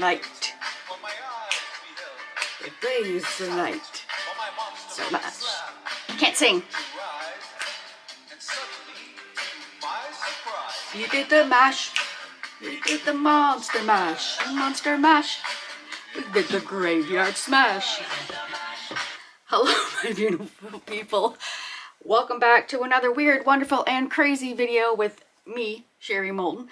night. It blazed the night. So much. Can't sing. You did the mash. You did the monster mash. Monster mash. We did the graveyard smash. Hello, my beautiful people. Welcome back to another weird, wonderful, and crazy video with me, Sherry Moulton.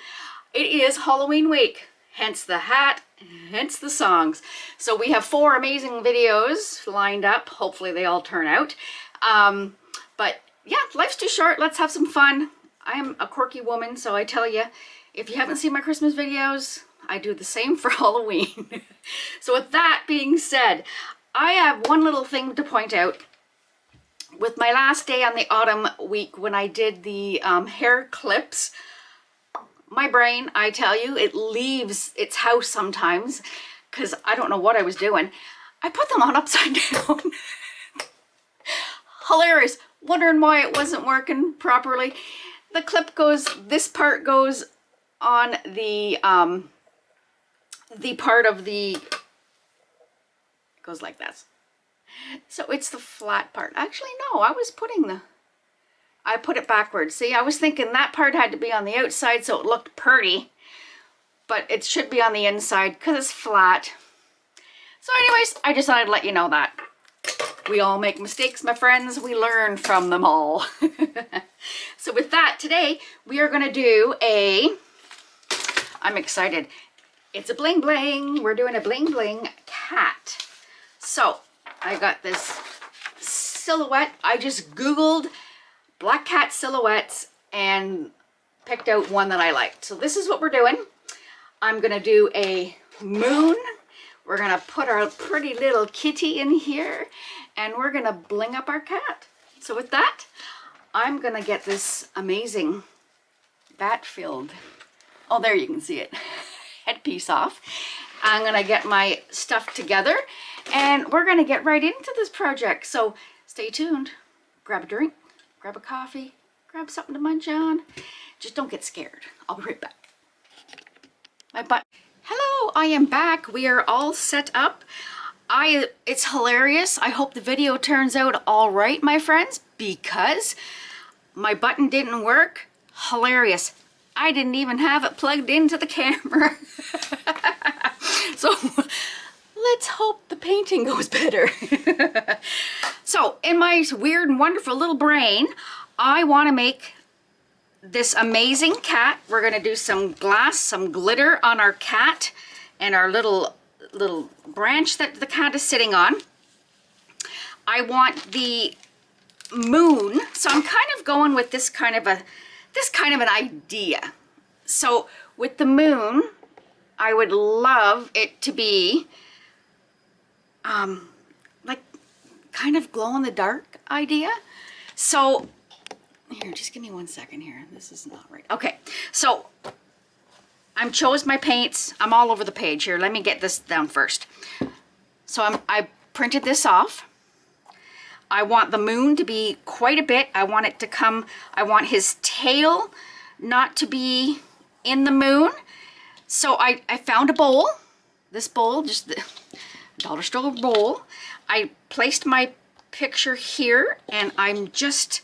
It is Halloween week, hence the hat, hence the songs. So we have 4 amazing videos lined up. Hopefully they all turn out. But yeah, life's too short. Let's have some fun. I am a quirky woman, so I tell you, if you haven't seen my Christmas videos, I do the same for Halloween. So with that being said, I have one little thing to point out. With my last day on the autumn week when I did the hair clips, my brain, I tell you, it leaves its house sometimes because I don't know what I was doing. I put them on upside down. Hilarious. Wondering why it wasn't working properly. The clip goes, this part goes on the part of the, it goes like this. So it's the flat part. Actually, no, I put it backwards. See, I was thinking that part had to be on the outside so it looked pretty, but it should be on the inside because it's flat. So anyways, I just thought I'd let you know that. We all make mistakes, my friends. We learn from them all. So with that, today we are going to do I'm excited. It's a bling bling. We're doing a bling bling cat. So I got this silhouette. I just Googled black cat silhouettes and picked out one that I liked. So this is what we're doing. I'm going to do a moon. We're going to put our pretty little kitty in here and we're going to bling up our cat. So with that, I'm going to get this amazing bat-filled, oh, there you can see it, headpiece off. I'm going to get my stuff together and we're going to get right into this project. So stay tuned. Grab a drink, grab a coffee, grab something to munch on. Just don't get scared. I'll be right back. Hello, I am back. We are all set up. It's hilarious. I hope the video turns out all right, my friends, because my button didn't work. Hilarious. I didn't even have it plugged into the camera. So let's hope the painting goes better. So in my weird and wonderful little brain, I want to make this amazing cat. We're going to do some glass, some glitter on our cat and our little branch that the cat is sitting on. I want the moon, so I'm kind of going with this kind of an idea. So with the moon, I would love it to be like kind of glow in the dark idea. So here, just give me 1 second here. This is not right. Okay, so I chose my paints. I'm all over the page here. Let me get this down first. So I printed this off. I want the moon to be quite a bit. I want it to come, I want his tail not to be in the moon. So I found a bowl. This bowl, just the dollar store bowl. I placed my picture here and I'm just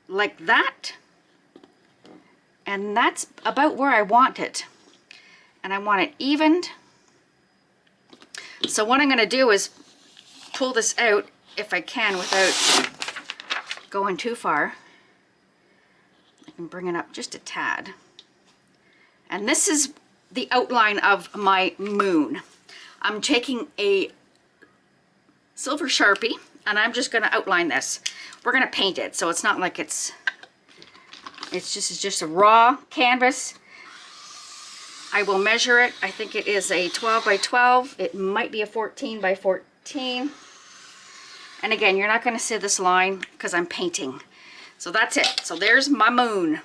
like that. And that's about where I want it. And I want it evened. So what I'm going to do is pull this out if I can without going too far. I can bring it up just a tad. And this is the outline of my moon. I'm taking a silver Sharpie and I'm just going to outline this. We're going to paint it, so it's not like it's just a raw canvas. I will measure it. I think it is a 12 by 12. It might be a 14 by 14. And again, you're not going to see this line because I'm painting. So that's it. So there's my moon.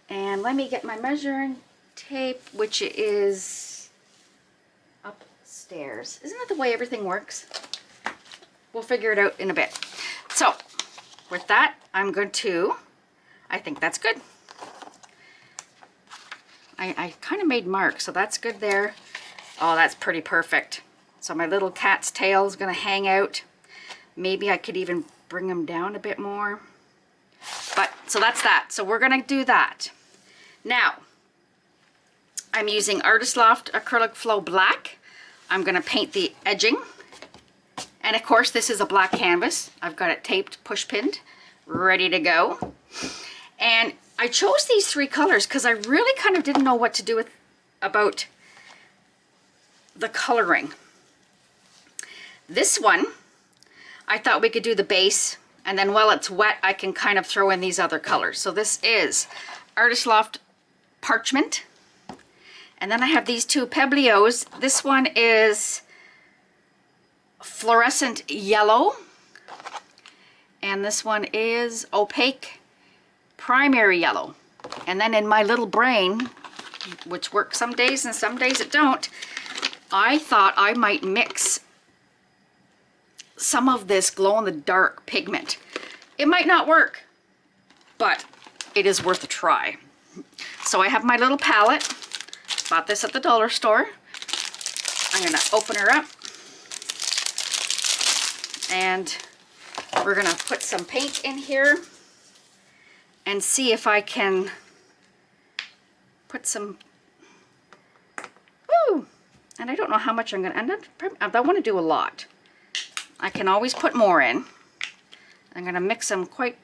And let me get my measuring tape, which is upstairs. Isn't that the way everything works? We'll figure it out in a bit. So with that, I'm going to, I think that's good. I kind of made marks, so that's good there. Oh, that's pretty perfect. So my little cat's tail is going to hang out. Maybe I could even bring them down a bit more. But, so that's that. So we're going to do that. Now, I'm using Artist Loft Acrylic Flow Black. I'm going to paint the edging. And of course, this is a black canvas. I've got it taped, push pinned, ready to go. And I chose these three colors because I really kind of didn't know what to do about the coloring. This one, I thought we could do the base, and then while it's wet, I can kind of throw in these other colors. So this is Artist Loft Parchment. And then I have these two Pebeos. This one is Fluorescent Yellow. And this one is Opaque Primary Yellow. And then in my little brain, which works some days and some days it don't, I thought I might mix some of this glow-in-the-dark pigment. It might not work, but it is worth a try. So I have my little palette. Bought this at the dollar store. I'm gonna open her up. And we're gonna put some paint in here and see if I can put some, ooh, and I don't know how much I'm gonna, I want to do a lot. I can always put more in. I'm gonna mix them quite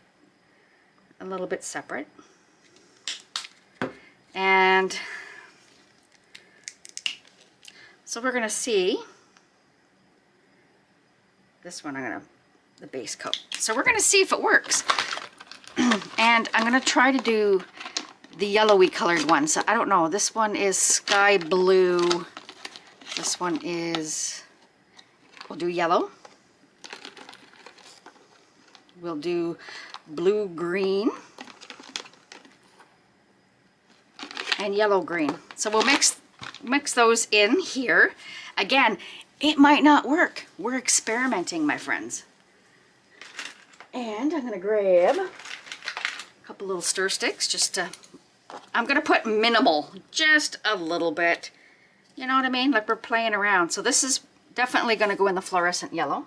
a little bit separate. And so we're gonna see, this one the base coat. So we're gonna see if it works. And I'm gonna try to do the yellowy colored one. So I don't know, this one is sky blue. This one is, we'll do yellow. We'll do blue green and yellow green. So we'll mix those in here. Again, it might not work. We're experimenting, my friends. And I'm gonna grab a couple little stir sticks just to, I'm gonna put minimal, just a little bit. You know what I mean? Like we're playing around. So this is definitely gonna go in the fluorescent yellow.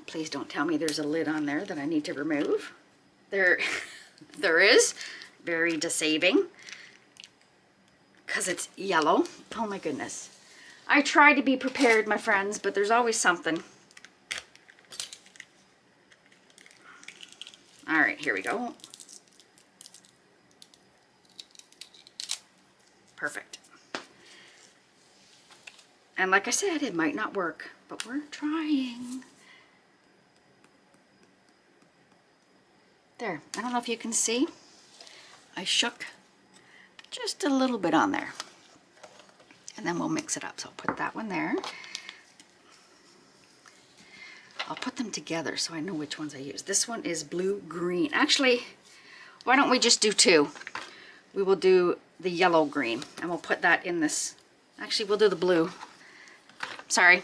Please don't tell me there's a lid on there that I need to remove. There is. Very deceiving. Because it's yellow. Oh my goodness. I try to be prepared, my friends, but there's always something. All right, here we go. Perfect. And like I said, it might not work, but we're trying. There, I don't know if you can see. I shook just a little bit on there. And then we'll mix it up. So I'll put that one there. I'll put them together so I know which ones I use. This one is blue-green. Actually, why don't we just do two? We will do the yellow-green, and we'll put that in this. Actually, we'll do the blue. Sorry.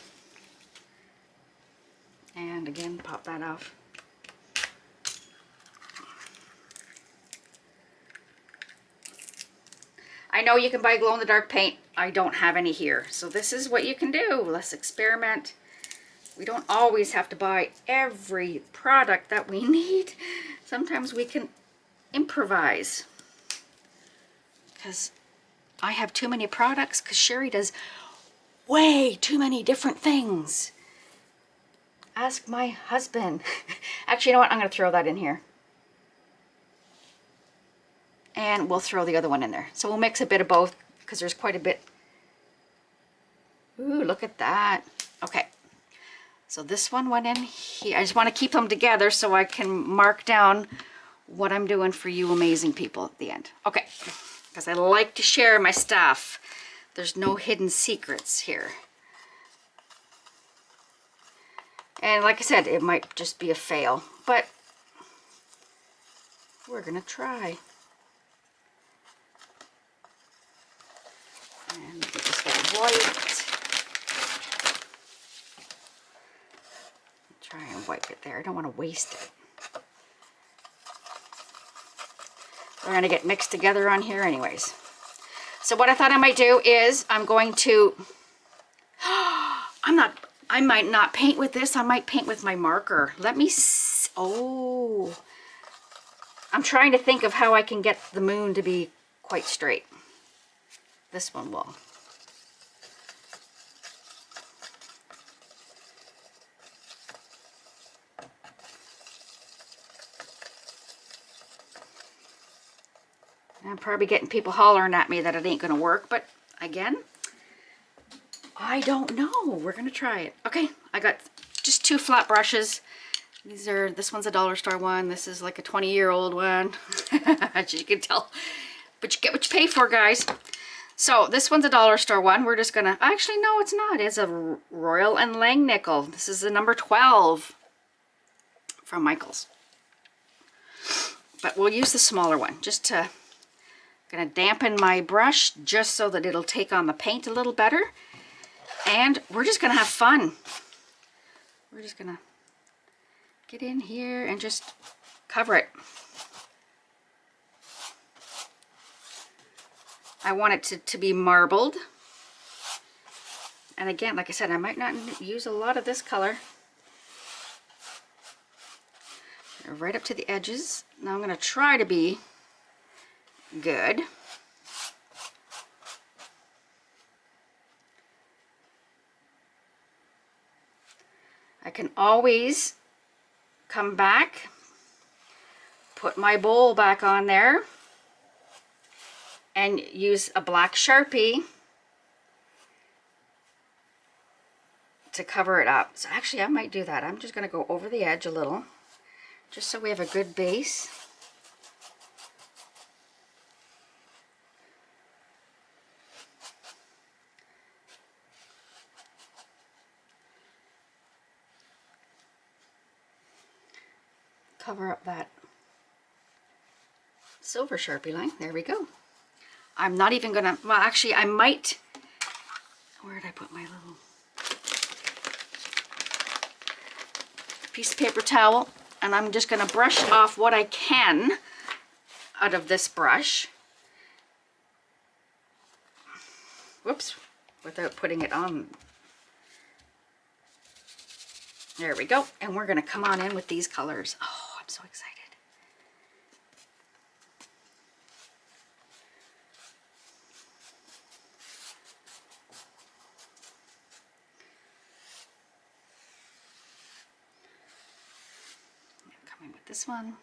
And again, pop that off. I know you can buy glow-in-the-dark paint. I don't have any here. So this is what you can do. Let's experiment. We don't always have to buy every product that we need. Sometimes we can improvise. Because I have too many products, because Sherry does way too many different things. Ask my husband. Actually, you know what? I'm going to throw that in here. And we'll throw the other one in there. So we'll mix a bit of both because there's quite a bit. Ooh, look at that. Okay. So this one went in here. I just want to keep them together so I can mark down what I'm doing for you amazing people at the end. Okay. Because I like to share my stuff. There's no hidden secrets here. And like I said, it might just be a fail, but we're going to try. And get this guy white. Try and wipe it there. I don't want to waste it. They're gonna get mixed together on here anyways. So what I thought I might do is I'm going to, I might not paint with this. I might paint with my marker. Let me, oh, I'm trying to think of how I can get the moon to be quite straight. This one will. I'm probably getting people hollering at me that it ain't gonna work, but again, I don't know. We're gonna try it. Okay, I got just 2 flat brushes. This one's a dollar store one. This is like a 20-year-old one. As you can tell, but you get what you pay for, guys. So this one's a dollar store one. We're just gonna, actually no, it's not. It's a Royal and Langnickel. This is the number 12 from Michaels. But we'll use the smaller one just to, gonna dampen my brush just so that it'll take on the paint a little better. And we're just gonna have fun. We're just gonna get in here and just cover it. I want it to be marbled. And again, like I said, I might not use a lot of this color. Right up to the edges. Now I'm gonna try to be good. I can always come back, put my bowl back on there, and use a black Sharpie to cover it up. So actually I might do that. I'm just gonna go over the edge a little, just so we have a good base. Cover up that silver Sharpie line. There we go. I'm not even gonna, well actually I might, where did I put my little piece of paper towel? And I'm just gonna brush off what I can out of this brush. Whoops, without putting it on. There we go. And we're gonna come on in with these colors. Oh, I'm so excited. I'm coming with this one.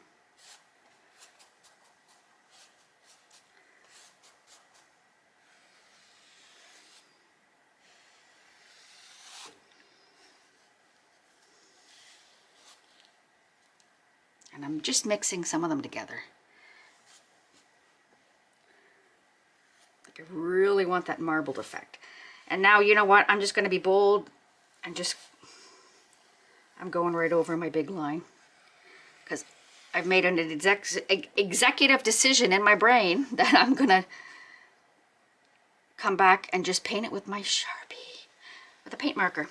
And I'm just mixing some of them together. Like I really want that marbled effect. And now, you know what? I'm just going to be bold and just, I'm going right over my big line. Because I've made an executive decision in my brain that I'm going to come back and just paint it with my Sharpie, with a paint marker.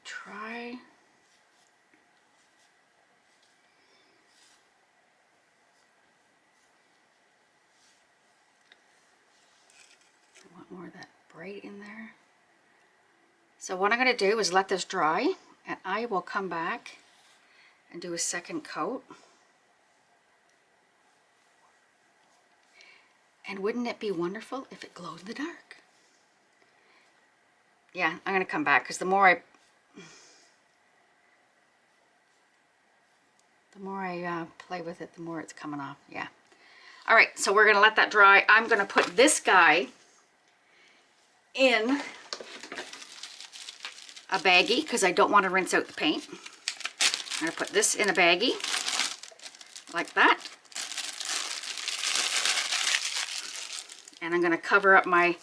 Try. I want more of that bright in there. So what I'm going to do is let this dry, and I will come back and do a second coat. And wouldn't it be wonderful if it glowed in the dark? Yeah, I'm going to come back because the more I play with it, the more it's coming off. Yeah. All right, so we're going to let that dry. I'm going to put this guy in a baggie because I don't want to rinse out the paint. I'm going to put this in a baggie like that. And I'm going to cover up my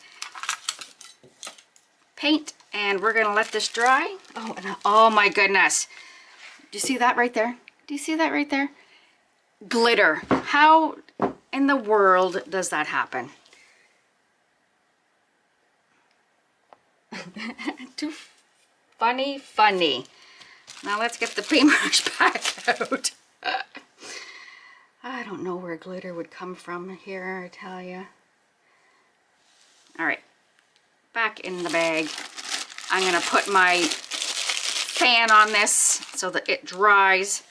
paint and we're going to let this dry. Oh, and oh my goodness. Do you see that right there? Do you see that right there? Glitter. How in the world does that happen? Too funny. Now let's get the paintbrush back out. I don't know where glitter would come from here, I tell you. All right, back in the bag. I'm gonna put my fan on this so that it dries.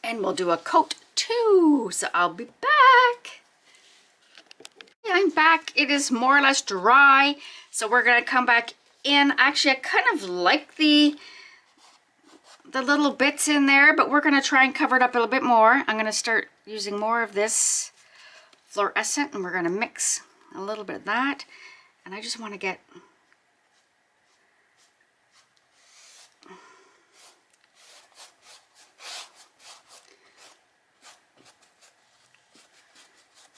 And we'll do a coat too. So I'll be back. Yeah, I'm back. It is more or less dry. So we're gonna come back in. Actually, I kind of like the little bits in there, but we're gonna try and cover it up a little bit more. I'm gonna start using more of this fluorescent, and we're gonna mix a little bit of that. And I just want to get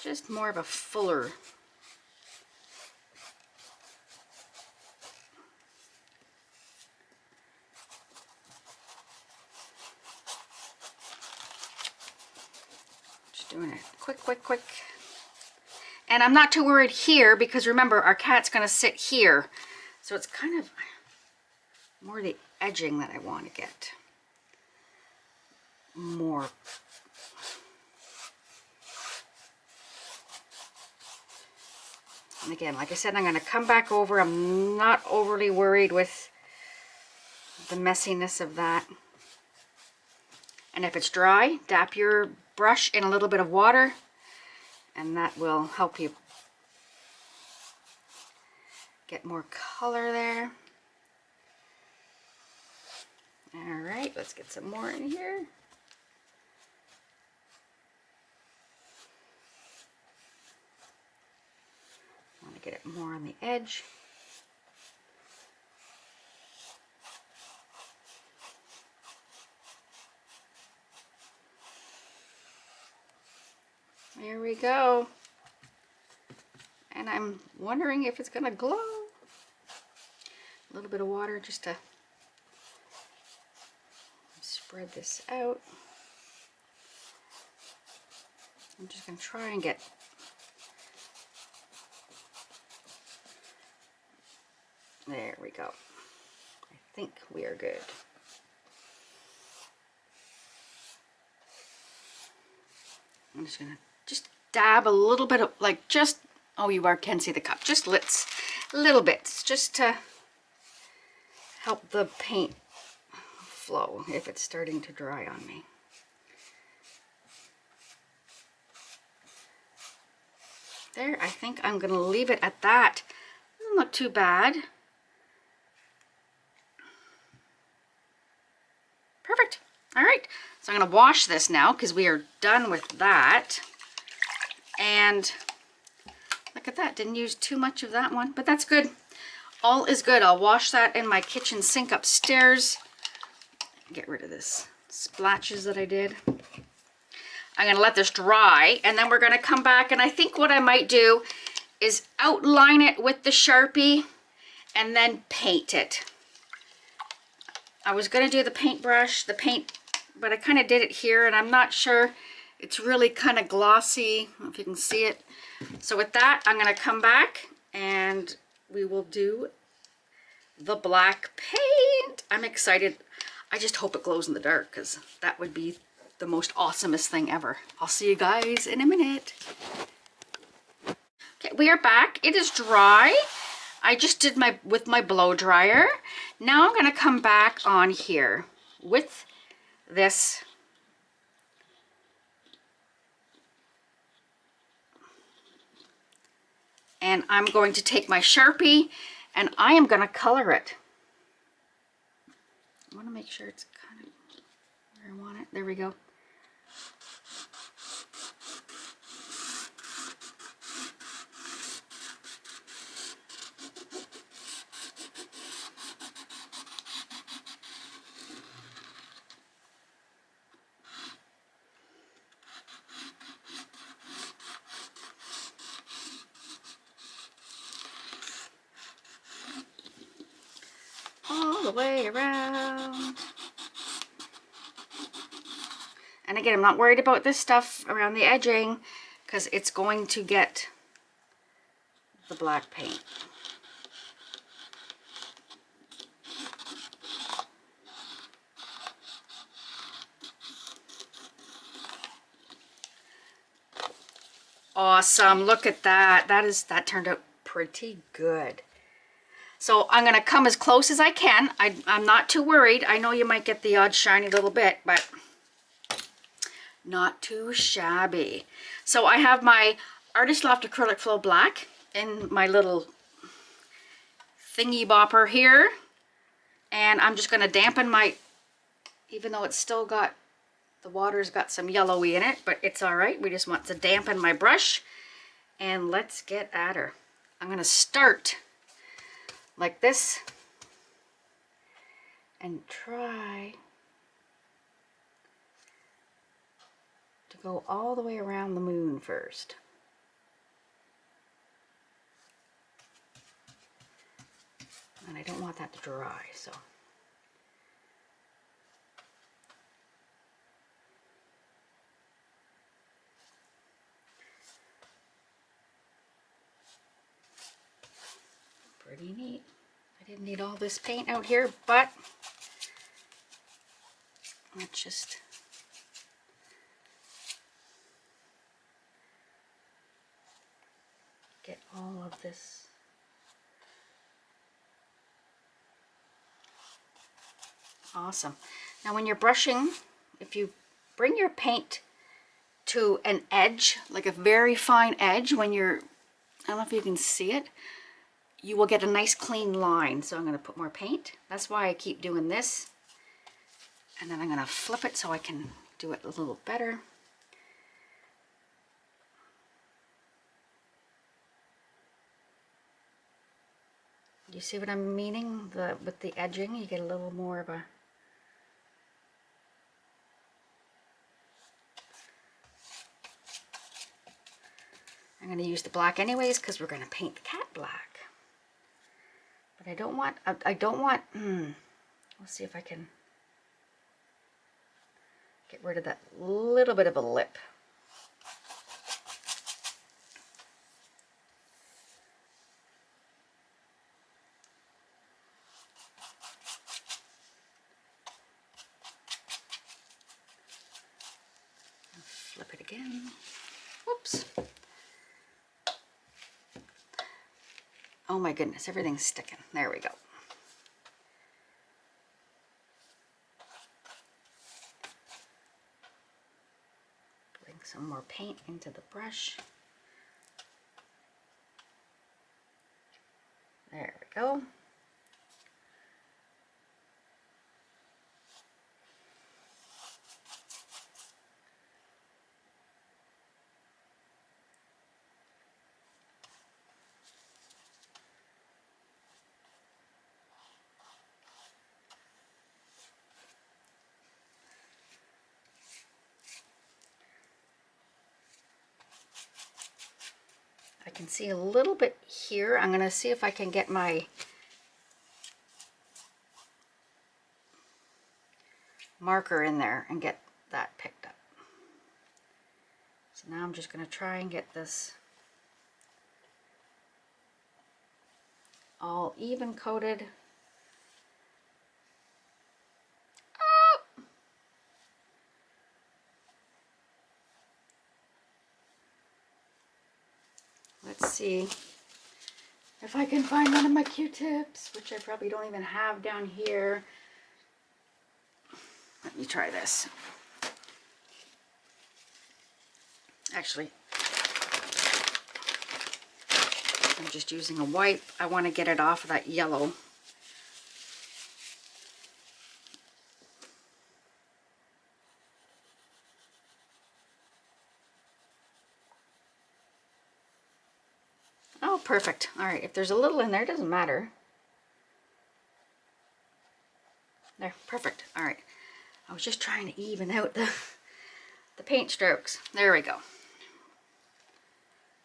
just more of a fuller just doing it quick. And I'm not too worried here because remember our cat's gonna sit here, so it's kind of more the edging that I want to get more. And again, like I said, I'm going to come back over. I'm not overly worried with the messiness of that. And if it's dry, dap your brush in a little bit of water, and that will help you get more color there. All right, let's get some more in here. I want to get it more on the edge. There we go. And I'm wondering if it's gonna glow. A little bit of water just to spread this out. I'm just gonna try and get there we go. I think we are good. I'm just gonna dab a little bit of, like, just, oh, you can see the cup, just little bits, just to help the paint flow if it's starting to dry on me. There, I think I'm gonna leave it at that. Doesn't look too bad. Perfect. All right, so I'm gonna wash this now because we are done with that. And look at that, didn't use too much of that one, but that's good. All is good. I'll wash that in my kitchen sink upstairs. Get rid of this splatches that I did. I'm gonna let this dry, and then we're gonna come back, and I think what I might do is outline it with the Sharpie and then paint it. I was gonna do the paint, but I kind of did it here, and I'm not sure. It's really kind of glossy, I don't know if you can see it. So with that, I'm gonna come back and we will do the black paint. I'm excited. I just hope it glows in the dark because that would be the most awesomest thing ever. I'll see you guys in a minute. Okay, we are back. It is dry. I just did with my blow dryer. Now I'm gonna come back on here with this and I'm going to take my Sharpie and I am going to color it. I want to make sure it's kind of where I want it. There we go. All the way around. And again, I'm not worried about this stuff around the edging because it's going to get the black paint. awesome. Look at that. That turned out pretty good. So I'm gonna come as close as I can. I'm not too worried. I know you might get the odd shiny little bit, but not too shabby. So I have my Artist Loft Acrylic Flow Black in my little thingy bopper here. And I'm just gonna dampen my, even though it's still got, the water's got some yellowy in it, but it's all right. We just want to dampen my brush, and let's get at her. I'm gonna start like this and try to go all the way around the moon first. And I don't want that to dry, so. Pretty neat. I didn't need all this paint out here, but let's just get all of this. Awesome. Now when you're brushing, if you bring your paint to an edge, like a very fine edge, when you're, I don't know if you can see it, you will get a nice clean line. So I'm going to put more paint. That's why I keep doing this. And then I'm going to flip it so I can do it a little better. You see what I'm meaning? With the edging, you get a little more of a... I'm going to use the black anyways because we're going to paint the cat black. But I don't want, let's see if I can get rid of that little bit of a lip. Flip it again. Whoops. Oh my goodness, everything's sticking. There we go. Bring some more paint into the brush. There we go. I can see a little bit here. I'm going to see if I can get my marker in there and get that picked up. So now I'm just going to try and get this all even coated. Oh! Let's see if I can find one of my Q-tips, which I probably don't even have down here. Let me try this. Actually, I'm just using a wipe. I want to get it off of that yellow. Oh, perfect. All right, if there's a little in there, it doesn't matter. There, perfect. All right. I was just trying to even out the paint strokes. There we go.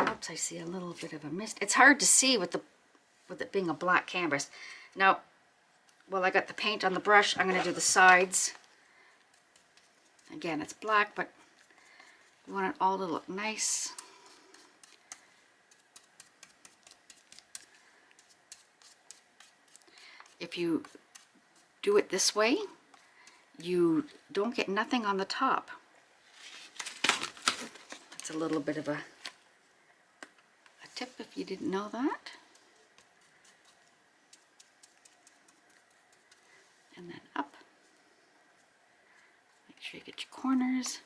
Oops, I see a little bit of a mist. It's hard to see with it being a black canvas. Now, well, I got the paint on the brush. I'm going to do the sides. Again, it's black, but you want it all to look nice. If you do it this way, you don't get nothing on the top. It's a little bit of a tip if you didn't know that. And then up. Make sure you get your corners.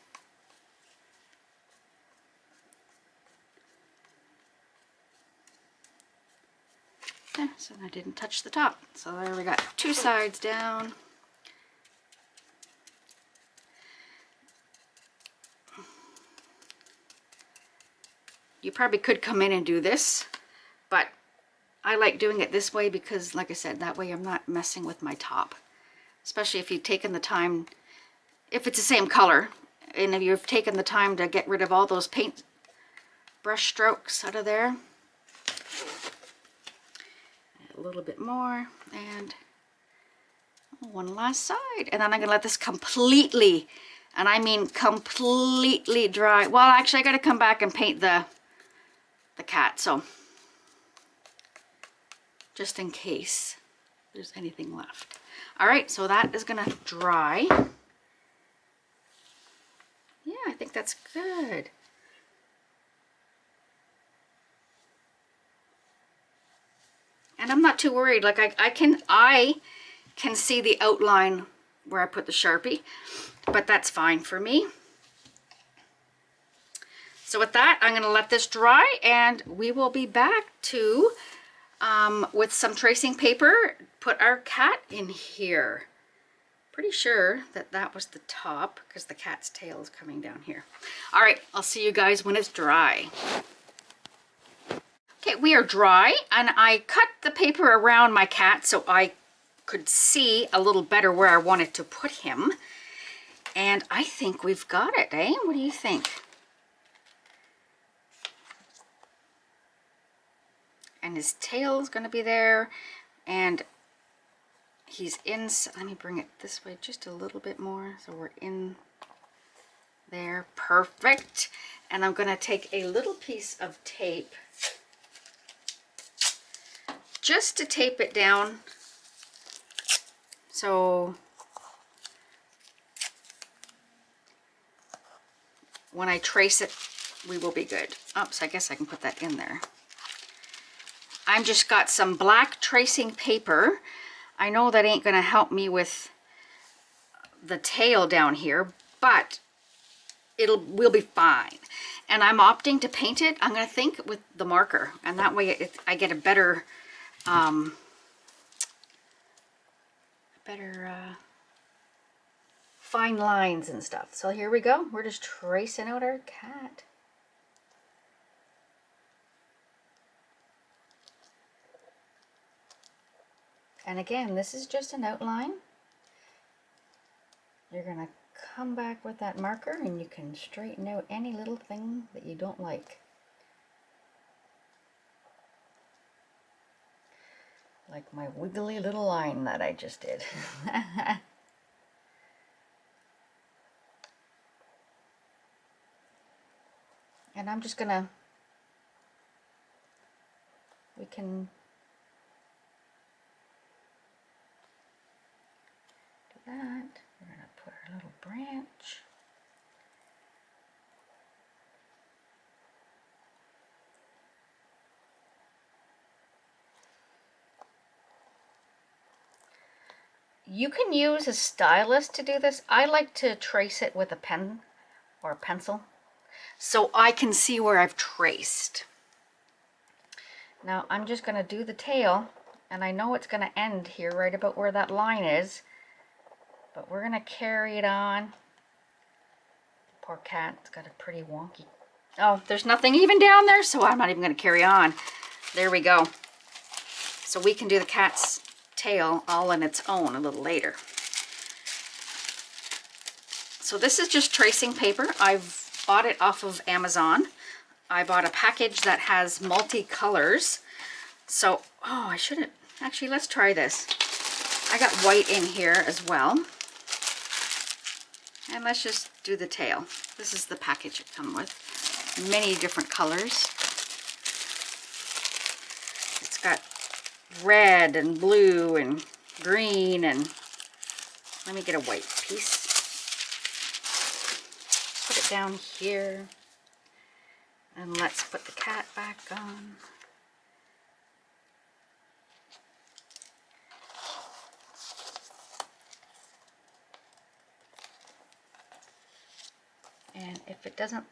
There, so I didn't touch the top. So there we got 2 sides down. You probably could come in and do this, but I like doing it this way because, like I said, that way I'm not messing with my top. Especially if you've taken the time, if it's the same color, and if you've taken the time to get rid of all those paint brush strokes out of there. A little bit more, and one last side. And then I'm going to let this completely, and I mean completely dry. Well, actually, I got to come back and paint the cat, so just in case there's anything left. All right, so that is gonna dry. Yeah, I think that's good. And I'm not too worried. Like I can see the outline where I put the Sharpie, but that's fine for me. So with that, I'm gonna let this dry and we will be back to, with some tracing paper, put our cat in here. Pretty sure that that was the top because the cat's tail is coming down here. All right, I'll see you guys when it's dry. Okay, we are dry, and I cut the paper around my cat so I could see a little better where I wanted to put him. And I think we've got it, eh? What do you think? And his tail is going to be there, and he's in. Let me bring it this way just a little bit more so we're in there. Perfect. And I'm going to take a little piece of tape just to tape it down so when I trace it we will be good. Oops, I guess I can put that in there. I've just got some black tracing paper. I know that ain't gonna help me with the tail down here, but we'll be fine. And I'm opting to paint it, I'm gonna think, with the marker, and that way I get a better, fine lines and stuff. So here we go. We're just tracing out our cat. And again, this is just an outline. You're going to come back with that marker and you can straighten out any little thing that you don't like. Like my wiggly little line that I just did. And I'm just going to, we can that. We're going to put our little branch. You can use a stylus to do this. I like to trace it with a pen or a pencil so I can see where I've traced. Now I'm just going to do the tail, and I know it's going to end here right about where that line is. But we're going to carry it on. Poor cat's got a pretty wonky. Oh, there's nothing even down there, so I'm not even going to carry on. There we go. So we can do the cat's tail all on its own a little later. So this is just tracing paper. I've bought it off of Amazon. I bought a package that has multi-colors. So, oh, I shouldn't. Actually, let's try this. I got white in here as well. And let's just do the tail. This is the package it comes with. Many different colors. It's got red and blue and green, and let me get a white piece. Put it down here. And let's put the cat back on. And if it doesn't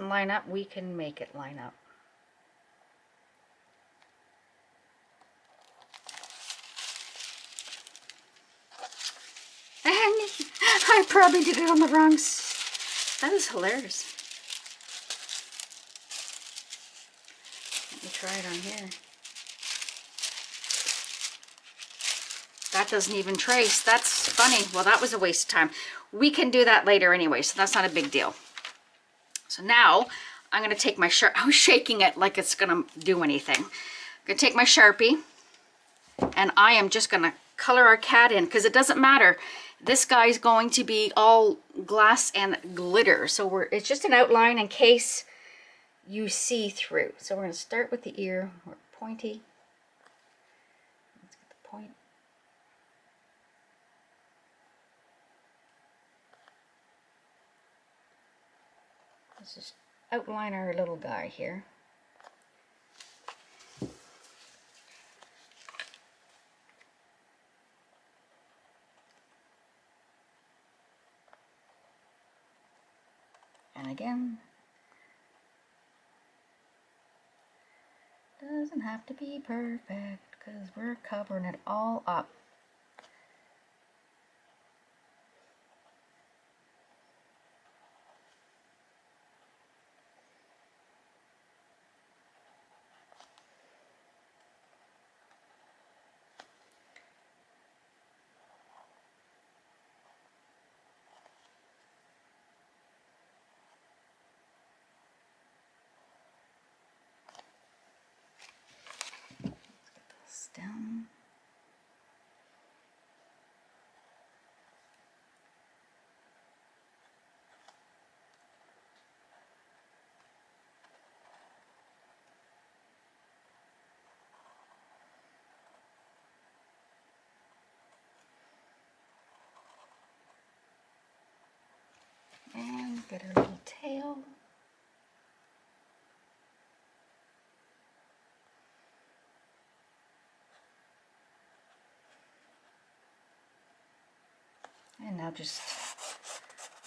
line up, we can make it line up. And I probably did it on the wrong that is hilarious. Let me try it on here. That doesn't even trace. That's funny. Well, that was a waste of time. We can do that later anyway, so that's not a big deal. So now I'm going to take my Sharpie. I was shaking it like it's going to do anything. I'm going to take my Sharpie, and I am just going to color our cat in, because it doesn't matter. This guy's going to be all glass and glitter. So it's just an outline in case you see through. So we're going to start with the ear. We're pointy. Let's get the point. Let's just outline our little guy here. And again, doesn't have to be perfect because we're covering it all up. Down. And get her little tail. And now just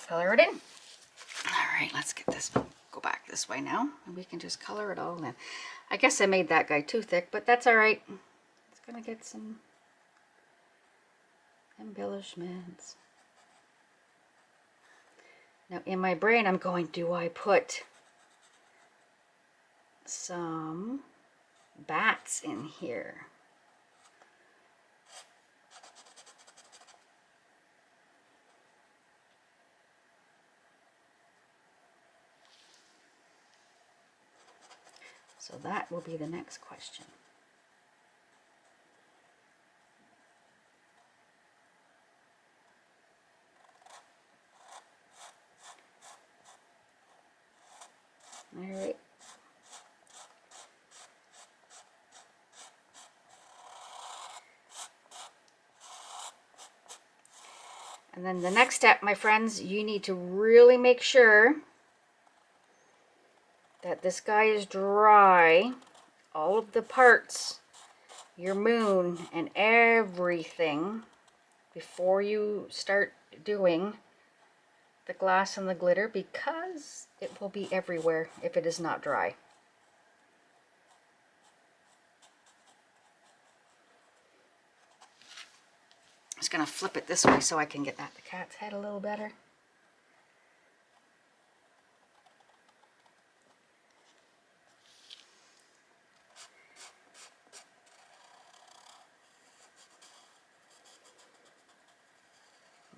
color it in. All right, let's get this, go back this way now, and we can just color it all in. I guess I made that guy too thick, but that's all right. It's gonna get some embellishments. Now in my brain, I'm going, do I put some bats in here? So that will be the next question. All right. And then the next step, my friends, you need to really make sure that this guy is dry. All of the parts, your moon and everything, before you start doing the glass and the glitter, because it will be everywhere if it is not dry. I'm just going to flip it this way so I can get at the cat's head a little better.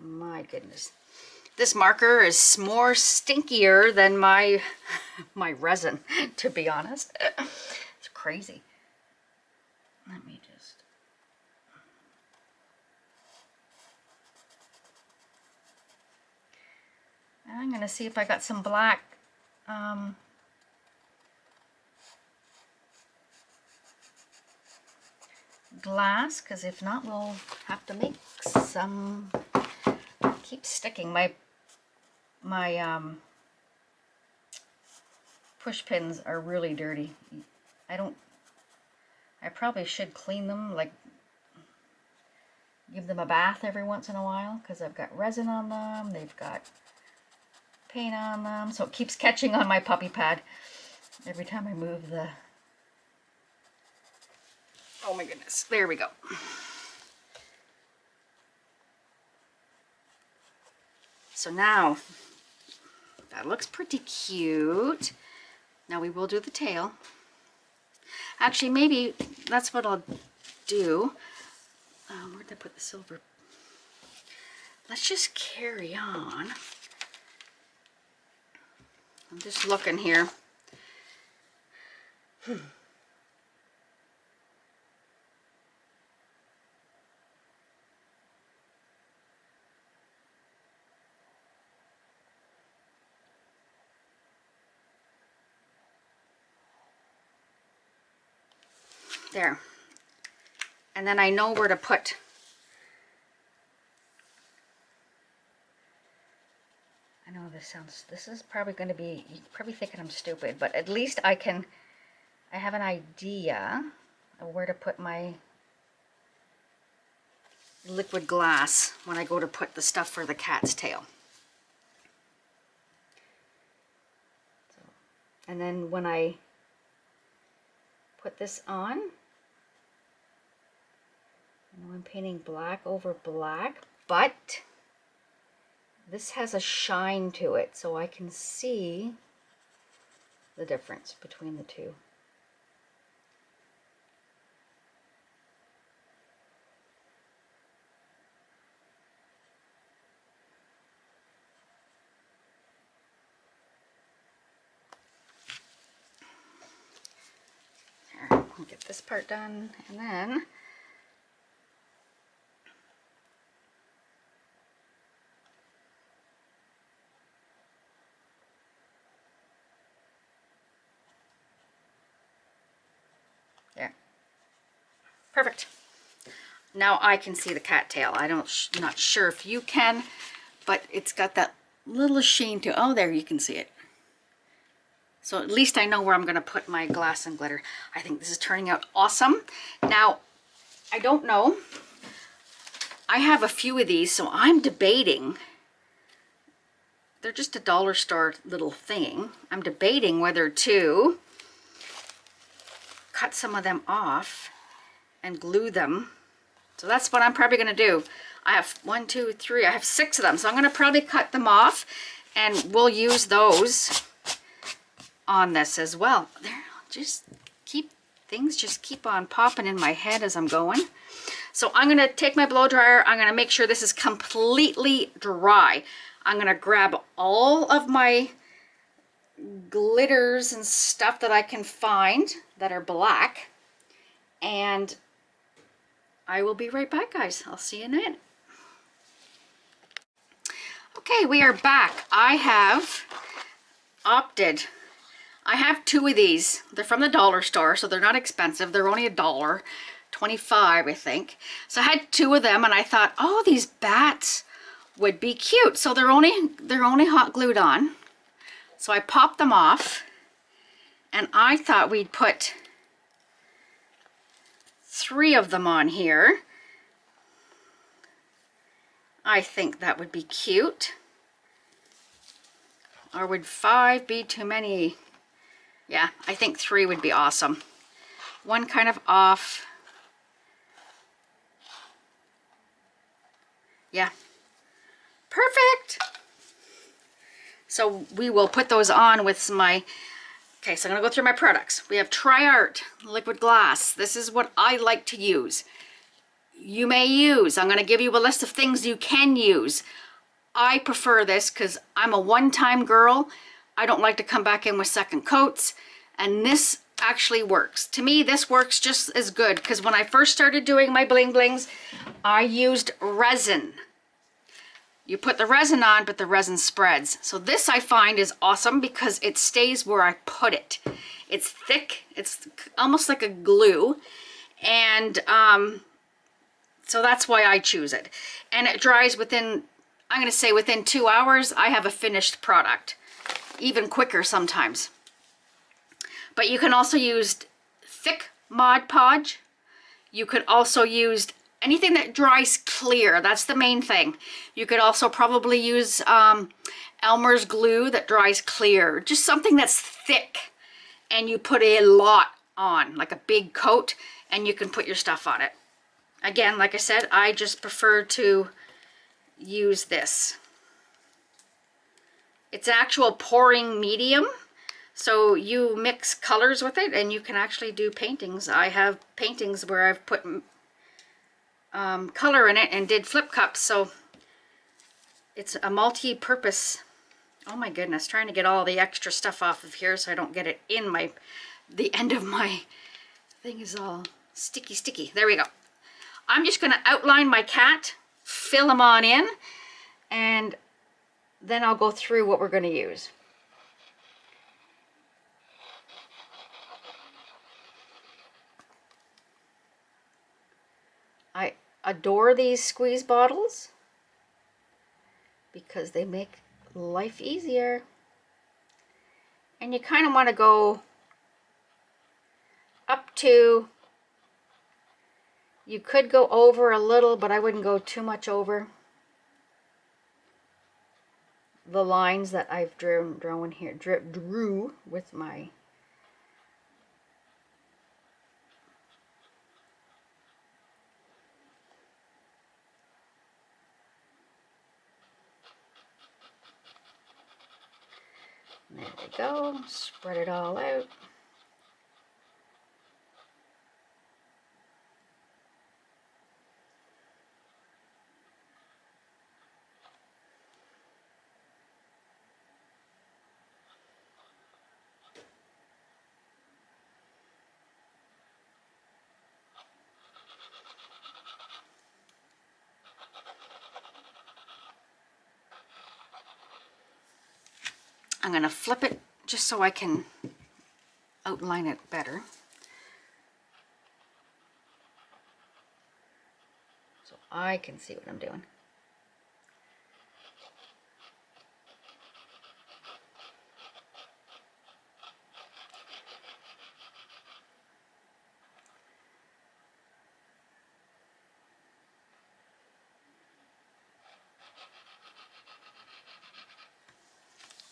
My goodness. This marker is more stinkier than my resin, to be honest. It's crazy. Let me just... I'm going to see if I got some black glass, because if not, we'll have to make some keeps sticking. My push pins are really dirty. I probably should clean them, like give them a bath every once in a while, because I've got resin on them, they've got paint on them, so it keeps catching on my puppy pad every time I move the... Oh my goodness, there we go. So now, that looks pretty cute. Now we will do the tail. Actually, maybe that's what I'll do. Where did I put the silver? Let's just carry on. I'm just looking here. There. And then I know where to put I know this is probably going to be, you're probably thinking I'm stupid, but at least I have an idea of where to put my liquid glass when I go to put the stuff for the cat's tail. So, and then when I put this on, I know I'm painting black over black, but this has a shine to it, so I can see the difference between the two. There, I'll get this part done, and then there. Perfect. Now I can see the cattail. Not sure if you can, but it's got that little sheen to, oh, there, you can see it. So at least I know where I'm going to put my glass and glitter. I think this is turning out awesome. Now, I don't know. I have a few of these, so I'm debating. They're just a dollar store little thing. I'm debating whether to cut some of them off and glue them. So that's what I'm probably going to do. I have 1, 2, 3, I have 6 of them. So I'm going to probably cut them off, and we'll use those on this as well. There, just keep on popping in my head as I'm going. So I'm going to take my blow dryer. I'm going to make sure this is completely dry. I'm going to grab all of my glitters and stuff that I can find that are black, and I will be right back, guys. I'll see you in a minute. Okay, we are back. I have opted. I have 2 of these. They're from the dollar store, so they're not expensive. They're only $1.25, I think. So I had 2 of them, and I thought, oh, these bats would be cute. So they're only hot glued on. So I popped them off, and I thought we'd put 3 of them on here. I think that would be cute. Or would 5 be too many? Yeah, I think 3 would be awesome. 1 kind of off. Yeah. Perfect. So we will put those on with my... Okay, so I'm going to go through my products. We have TriArt liquid glass. This is what I like to use. You may use. I'm going to give you a list of things you can use. I prefer this because I'm a one-time girl. I don't like to come back in with second coats. And this actually works. To me, this works just as good because when I first started doing my bling blings, I used resin. You put the resin on, but the resin spreads. So this I find is awesome because it stays where I put it. It's thick. It's almost like a glue. And so that's why I choose it. And it dries within I'm going to say within 2 hours, I have a finished product. Even quicker sometimes. But you can also use thick Mod Podge. You could also use anything that dries clear. That's the main thing. You could also probably use Elmer's glue that dries clear. Just something that's thick. And you put a lot on, like a big coat, and you can put your stuff on it. Again, like I said, I just prefer to use this. It's actual pouring medium, so you mix colors with it and you can actually do paintings. I have paintings where I've put color in it and did flip cups, so it's a multi-purpose. Oh my goodness, trying to get all the extra stuff off of here so I don't get it in the end of my thing is all sticky. There we go. I'm just going to outline my cat, fill them on in, and then I'll go through what we're going to use. I adore these squeeze bottles because they make life easier. And you kind of want to go up to, you could go over a little, but I wouldn't go too much over the lines that I've drawn here, drew with my there we go, spread it all out. I'm going to flip it just so I can outline it better. So I can see what I'm doing.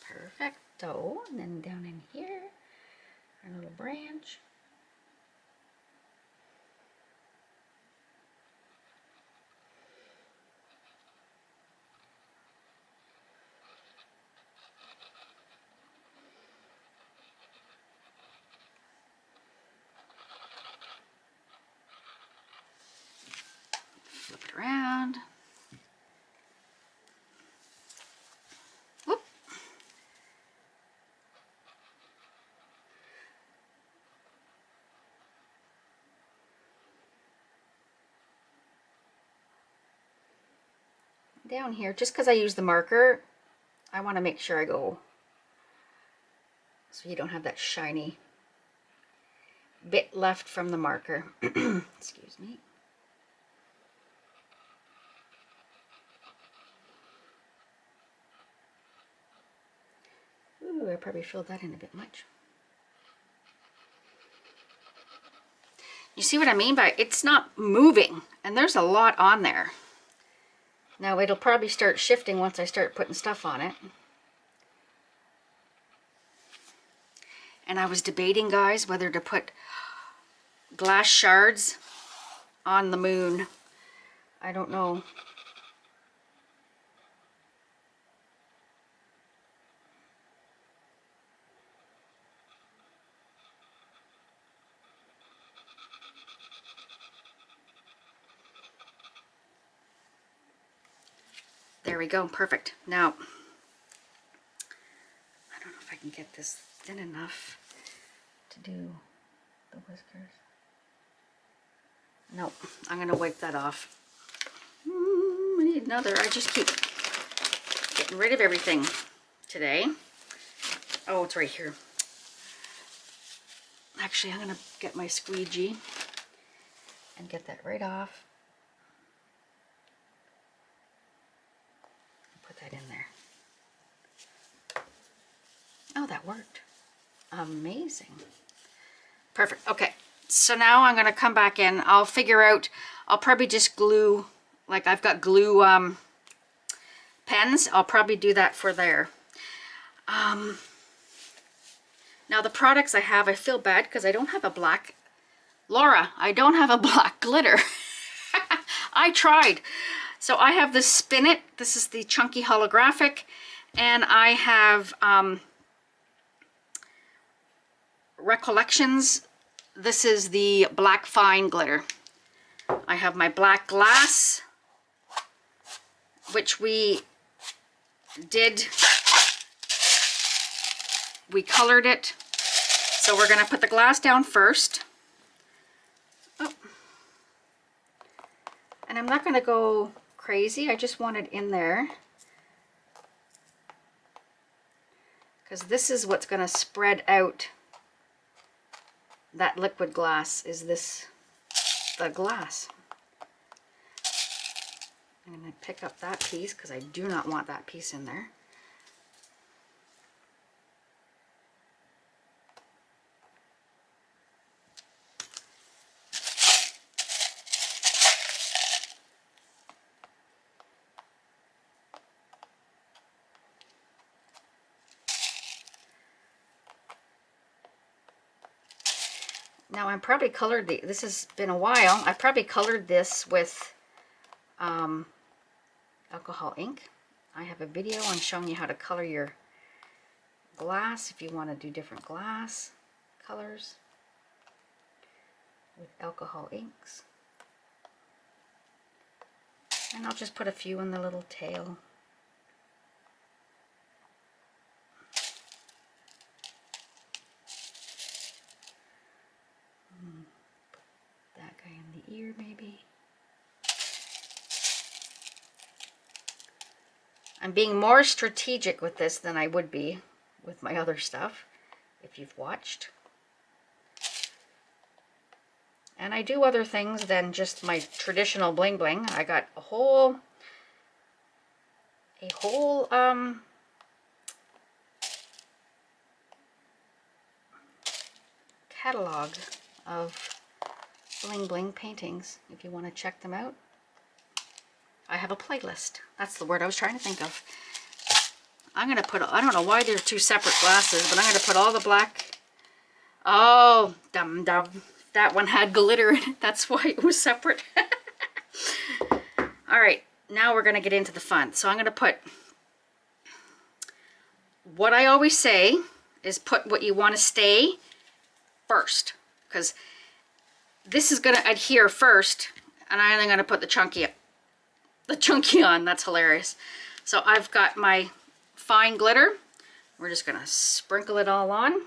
Perfecto. And then down in here, our little branch. Flip it around. Whoop. Down here, just because I use the marker, I want to make sure I go so you don't have that shiny bit left from the marker. Excuse me. Ooh, I probably filled that in a bit much. You see what I mean by it's not moving, and there's a lot on there. Now it'll probably start shifting once I start putting stuff on it. And I was debating, guys, whether to put glass shards on the moon. I don't know. There we go, perfect. Now, I don't know if I can get this thin enough to do the whiskers. Nope, I'm gonna wipe that off. I need another. I just keep getting rid of everything today. Oh, it's right here. Actually, I'm gonna get my squeegee and get that right off. that worked. Amazing. Perfect. Okay. So now I'm going to come back in. I'll figure out, I'll probably just glue, like I've got glue pens. I'll probably do that for there. Now the products I have, I feel bad because I don't have a black, Laura, I don't have a black glitter. I tried. So I have this Spin It. This is the chunky holographic. And I have Recollections. This is the black fine glitter. I have my black glass, which we colored it. So we're going to put the glass down first. Oh. And I'm not going to go crazy. I just want it in there, because this is what's going to spread out. That liquid glass is the glass. I'm going to pick up that piece because I do not want that piece in there. Now I probably colored this has been a while. I probably colored this with alcohol ink. I have a video on showing you how to color your glass if you want to do different glass colors with alcohol inks. And I'll just put a few in the little tail. Put that guy in the ear maybe. I'm being more strategic with this than I would be with my other stuff, if you've watched. And I do other things than just my traditional bling bling. I got a whole catalog of bling bling paintings if you want to check them out. I have a playlist. That's the word I was trying to think of. I'm going to put, I don't know why they're two separate glasses, but I'm going to put all the black. Oh, dum dum. That one had glitter in it. That's why it was separate. All right, now we're going to get into the fun. So I'm going to put, what I always say is put what you want to stay first, because this is going to adhere first, and I'm going to put the chunky on. That's hilarious. So I've got my fine glitter. We're just going to sprinkle it all on.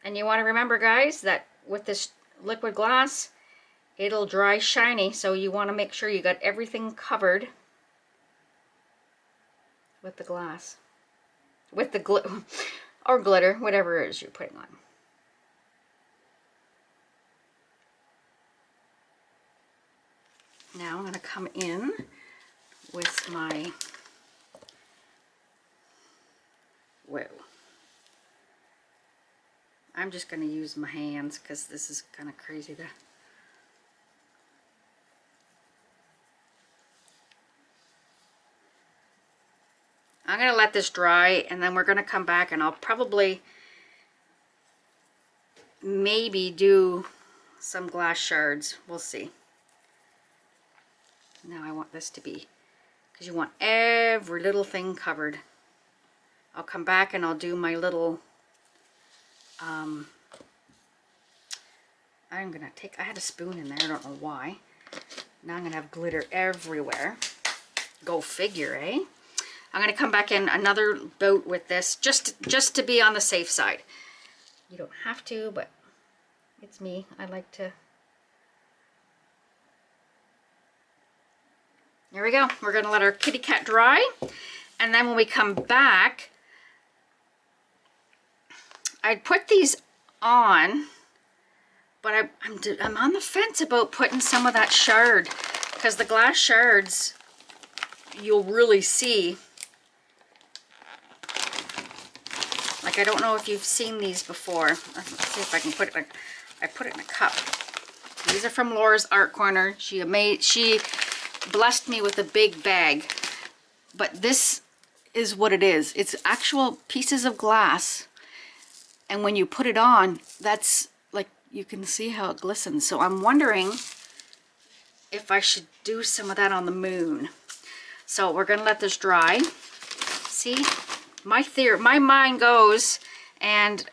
And you want to remember, guys, that with this liquid glass, it'll dry shiny, so you want to make sure you got everything covered with the glass, with the or glitter, whatever it is you're putting on. Now I'm going to come in with my, whoa, I'm just going to use my hands because this is kind of crazy to, I'm going to let this dry, and then we're going to come back and I'll probably maybe do some glass shards. We'll see. Now I want this to be, because you want every little thing covered. I'll come back and I'll do my little, I'm going to take, I had a spoon in there, I don't know why. Now I'm going to have glitter everywhere. Go figure, eh? I'm going to come back in another boat with this, just to be on the safe side. You don't have to, but it's me. I like to. There we go. We're going to let our kitty cat dry. And then when we come back, I'd put these on, but I'm on the fence about putting some of that shard, because the glass shards, you'll really see Like, I don't know if you've seen these before. Let's see if I can put it in I put it in a cup. These are from Laura's Art Corner. She blessed me with a big bag. But this is what it is. It's actual pieces of glass. And when you put it on, that's like, you can see how it glistens. So I'm wondering if I should do some of that on the moon. So we're gonna let this dry. See, my mind goes and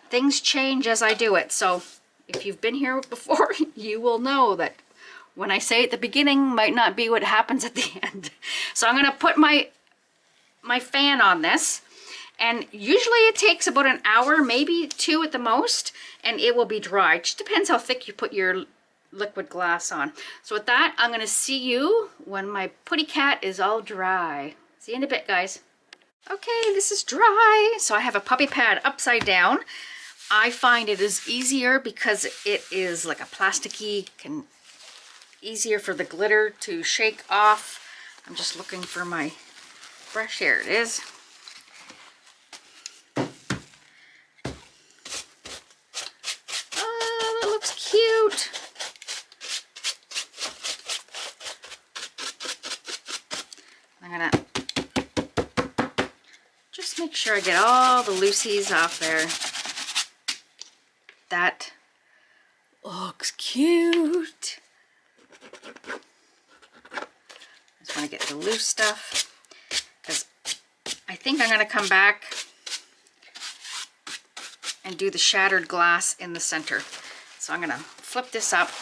things change as I do it. So if you've been here before, you will know that when I say at the beginning might not be what happens at the end. So I'm gonna put my fan on this, and usually it takes about an hour, maybe 2 at the most, and it will be dry. It just depends how thick you put your liquid glass on. So with that, I'm gonna see you when my putty cat is all dry. See you in a bit, guys. Okay, this is dry. So I have a puppy pad upside down. I find it is easier because it is like a plasticky, easier for the glitter to shake off. I'm just looking for my brush. Here it is. Oh, that looks cute. I'm gonna just make sure I get all the loosies off there. That looks cute. I just want to get the loose stuff because I think I'm going to come back and do the shattered glass in the center. So I'm going to flip this up.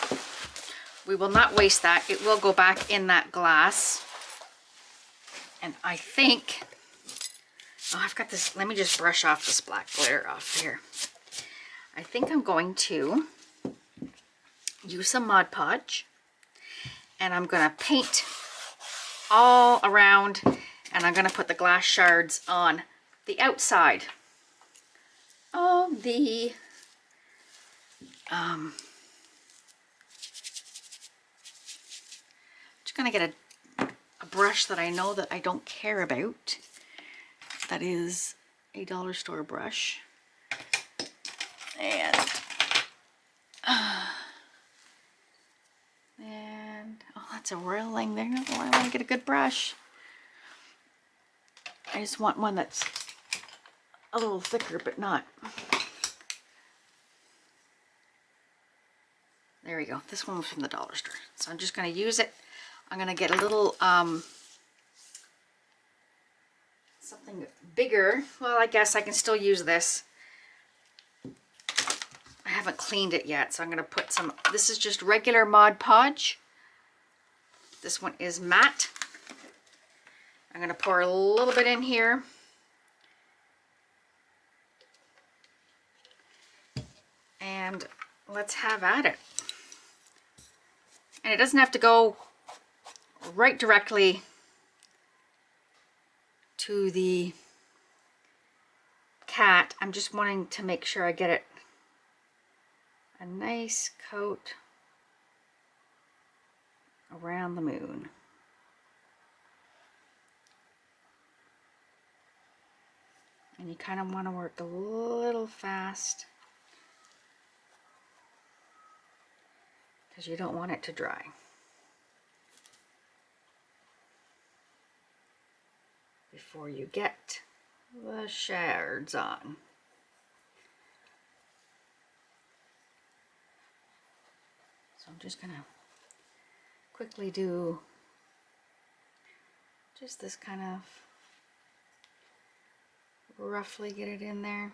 We will not waste that. It will go back in that glass. And I think, oh, I've got this, let me just brush off this black glitter off here. I think I'm going to use some Mod Podge, and I'm going to paint all around, and I'm going to put the glass shards on the outside of the just going to get a brush that I know that I don't care about. That is a dollar store brush. And oh, that's a rolling there. Oh, I want to get a good brush. I just want one that's a little thicker, but not. There we go. This one was from the dollar store. So I'm just going to use it. I'm going to get a little something bigger. Well, I guess I can still use this. I haven't cleaned it yet, so I'm going to put some, this is just regular Mod Podge. This one is matte. I'm going to pour a little bit in here. And let's have at it. And it doesn't have to go right directly to the cat. I'm just wanting to make sure I get it a nice coat around the moon. And you kind of want to work a little fast because you don't want it to dry. Before you get the shards on. So I'm just gonna quickly do just this kind of roughly get it in there.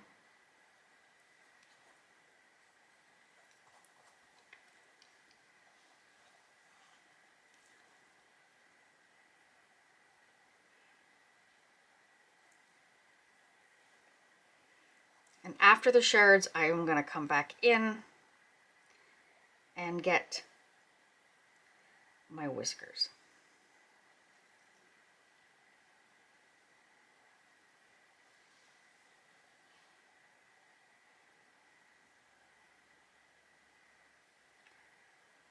And after the shards, I'm going to come back in and get my whiskers.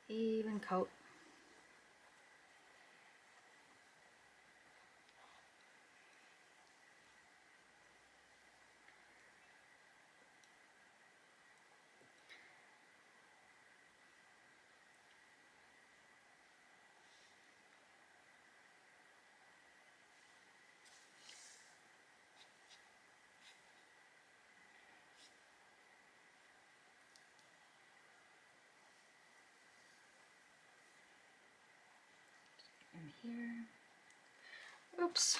Even coat. here. Oops.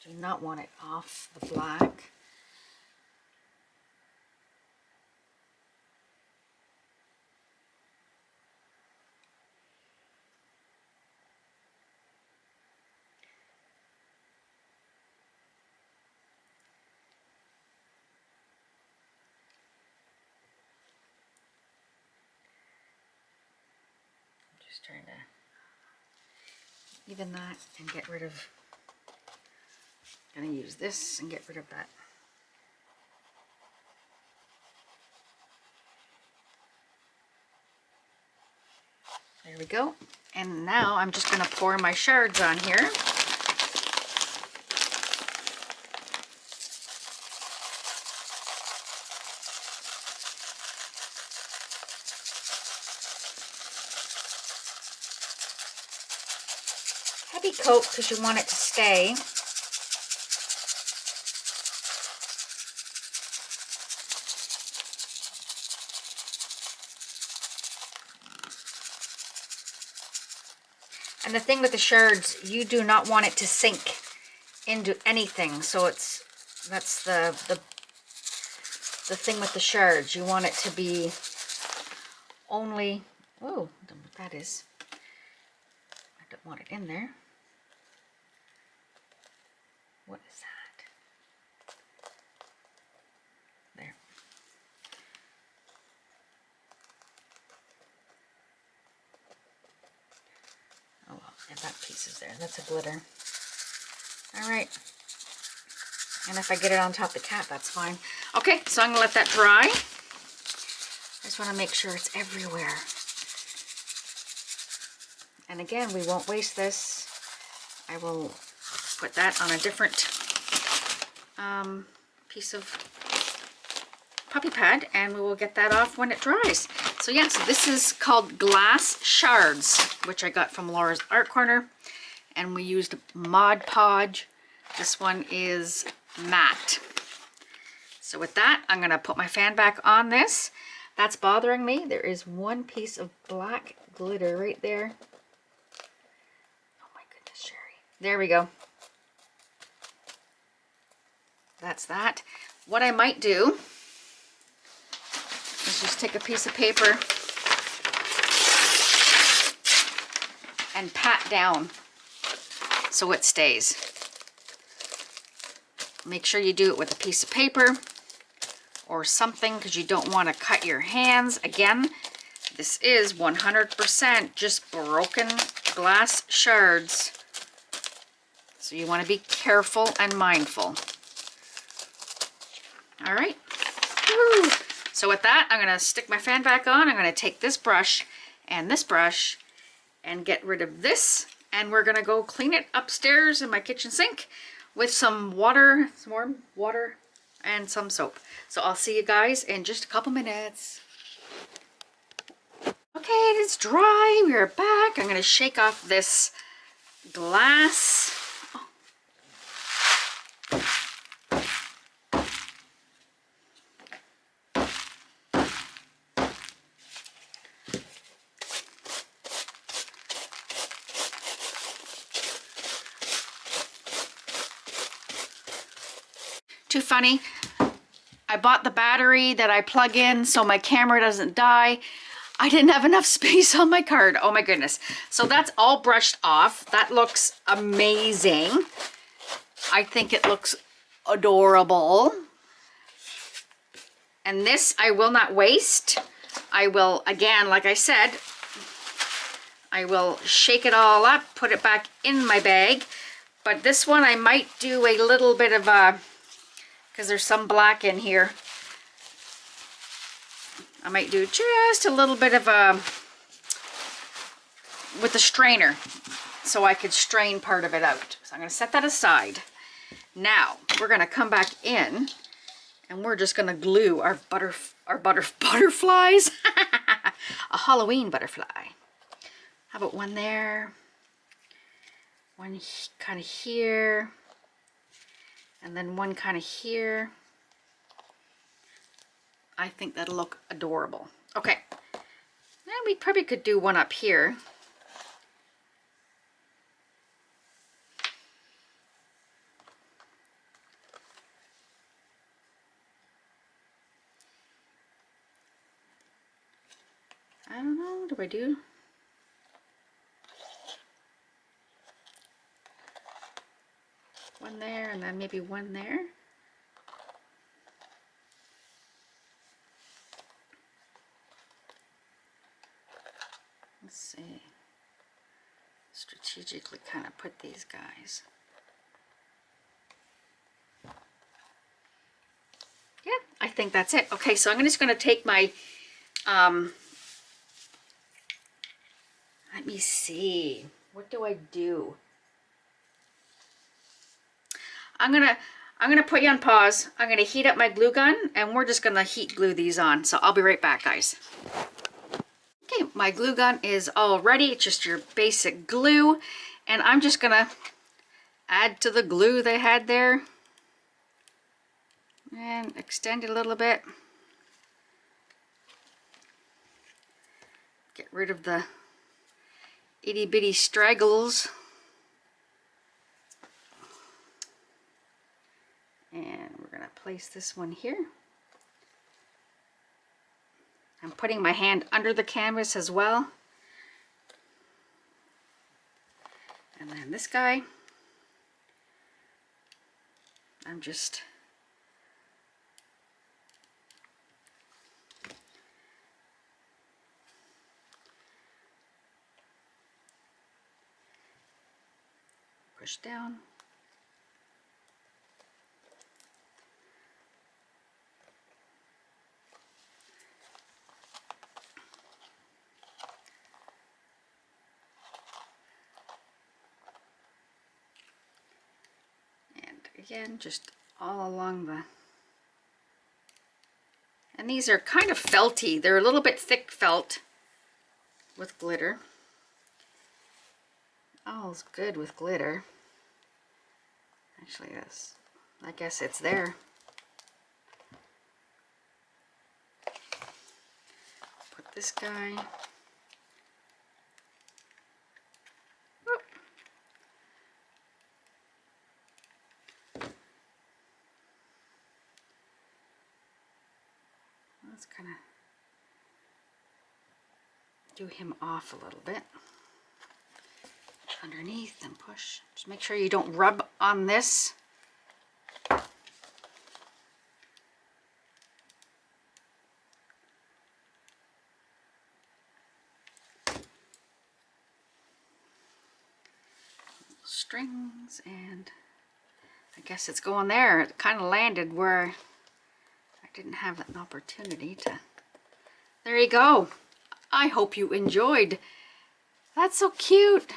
Do not want it off the black. Just trying to even that and get rid of, gonna use this and get rid of that. There we go. And now I'm just gonna pour my shards on here. Heavy coat because you want it to stay. And the thing with the shards, you do not want it to sink into anything. So that's the thing with the shards. You want it to be only, oh, I don't know what that is. I don't want it in there. What is that? There. Oh well, yeah, that piece is there. That's a glitter. All right. And if I get it on top of the cat, that's fine. Okay, so I'm gonna let that dry. I just want to make sure it's everywhere. And again, we won't waste this. I will put that on a different piece of puppy pad, and we will get that off when it dries. So yeah, so this is called Glass Shards, which I got from Laura's Art Corner, and we used Mod Podge. This one is matte. So with that, I'm gonna put my fan back on this. That's bothering me. There is one piece of black glitter right there. Oh my goodness, Sherry. There we go. That's that. What I might do is just take a piece of paper and pat down so it stays. Make sure you do it with a piece of paper or something because you don't want to cut your hands. Again, this is 100% just broken glass shards. So you want to be careful and mindful. All right. Woo. So with that, I'm going to stick my fan back on. I'm going to take this brush and get rid of this. And we're going to go clean it upstairs in my kitchen sink with some water, some warm water, and some soap. So I'll see you guys in just a couple minutes. Okay, it is dry. We are back. I'm going to shake off this glass. Too funny. I bought the battery that I plug in so my camera doesn't die. I didn't have enough space on my card. Oh my goodness. So that's all brushed off. That looks amazing. I think it looks adorable. And this I will not waste. I will, again, like I said, I will shake it all up, put it back in my bag. But this one I might do a little bit of a, because there's some black in here. I might do just a little bit of a, with the strainer, so I could strain part of it out. So I'm gonna set that aside. Now, we're gonna come back in, and we're just gonna glue our butterflies. A Halloween butterfly. How about one there? One kind of here. And then one kind of here. I think that'll look adorable. Okay, we probably could do one up here. I don't know, what do I do? One there and then maybe one there. Let's see. Strategically kind of put these guys. Yeah, I think that's it. Okay, so I'm just going to take my, let me see. What do I do? I'm gonna put you on pause. I'm gonna heat up my glue gun and we're just gonna heat glue these on. So I'll be right back, guys. Okay, my glue gun is all ready. It's just your basic glue. And I'm just gonna add to the glue they had there. And extend it a little bit. Get rid of the itty bitty straggles. And we're going to place this one here. I'm putting my hand under the canvas as well. And then this guy, I'm just push down. Again, just all along the, and these are kind of felty. They're a little bit thick felt with glitter. All's good with glitter. Actually, yes, I guess it's there. Put this guy. Let's kind of do him off a little bit. Underneath and push. Just make sure you don't rub on this. Strings, and I guess it's going there. It kind of landed where I didn't have an opportunity to. There you go. I hope you enjoyed. That's so cute.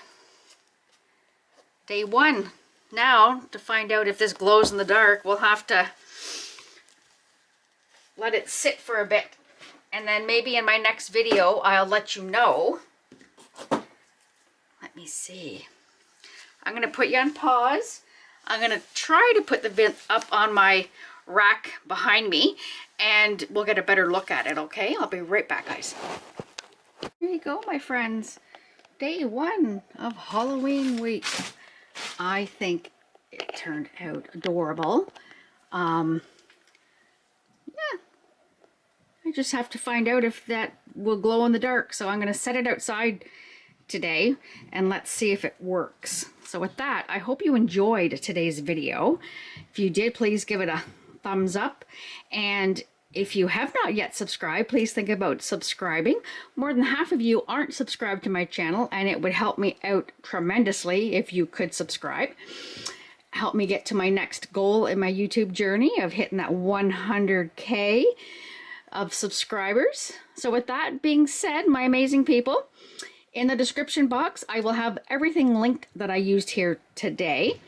Day one. Now, to find out if this glows in the dark, we'll have to let it sit for a bit. And then maybe in my next video, I'll let you know. Let me see. I'm going to put you on pause. I'm going to try to put the vent up on my rack behind me and we'll get a better look at it, okay? I'll be right back, guys. Here you go, my friends. Day one of Halloween week. I think it turned out adorable. Yeah. I just have to find out if that will glow in the dark. So I'm going to set it outside today and let's see if it works. So with that, I hope you enjoyed today's video. If you did, please give it a thumbs up. And if you have not yet subscribed, please think about subscribing. More than half of you aren't subscribed to my channel, and it would help me out tremendously if you could subscribe. Help me get to my next goal in my YouTube journey of hitting that 100K of subscribers. So with that being said, my amazing people, in the description box, I will have everything linked that I used here today,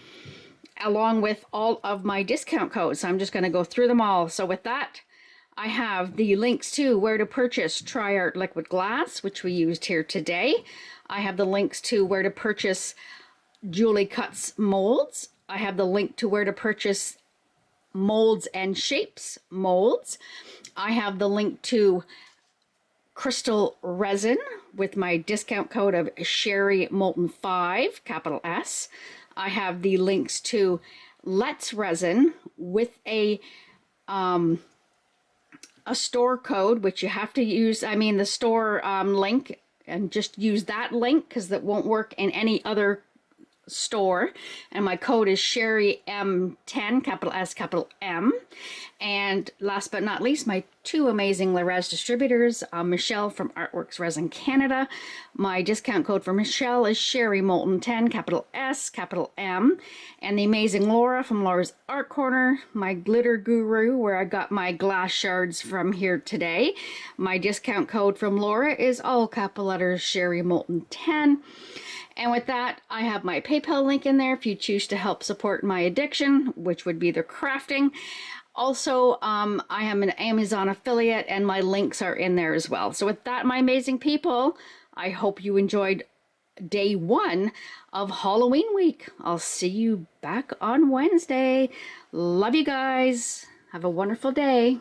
along with all of my discount codes. So I'm just going to go through them all. So with that, I have the links to where to purchase TriArt liquid glass, which we used here today. I have the links to where to purchase Julie Cuts molds. I have the link to where to purchase molds and shapes molds. I have the link to Krystal Resin with my discount code of Sherry Moulton 5, capital S. I have the links to Let's Resin with a store code, which you have to use, the store link, and just use that link because that won't work in any other store. And my code is Sherry M10, capital S, capital M. And last but not least, my two amazing Rez distributors, Michelle from Artworks Resin Canada. My discount code for Michelle is Sherry Moulton 10, capital S, capital M. And the amazing Laura from Laura's Art Corner, my glitter guru, where I got my glass shards from here today. My discount code from Laura is all capital letters, Sherry Moulton 10. And with that, I have my PayPal link in there if you choose to help support my addiction, which would be the crafting. Also, I am an Amazon affiliate and my links are in there as well. So with that, my amazing people, I hope you enjoyed day 1 of Halloween week. I'll see you back on Wednesday. Love you guys. Have a wonderful day.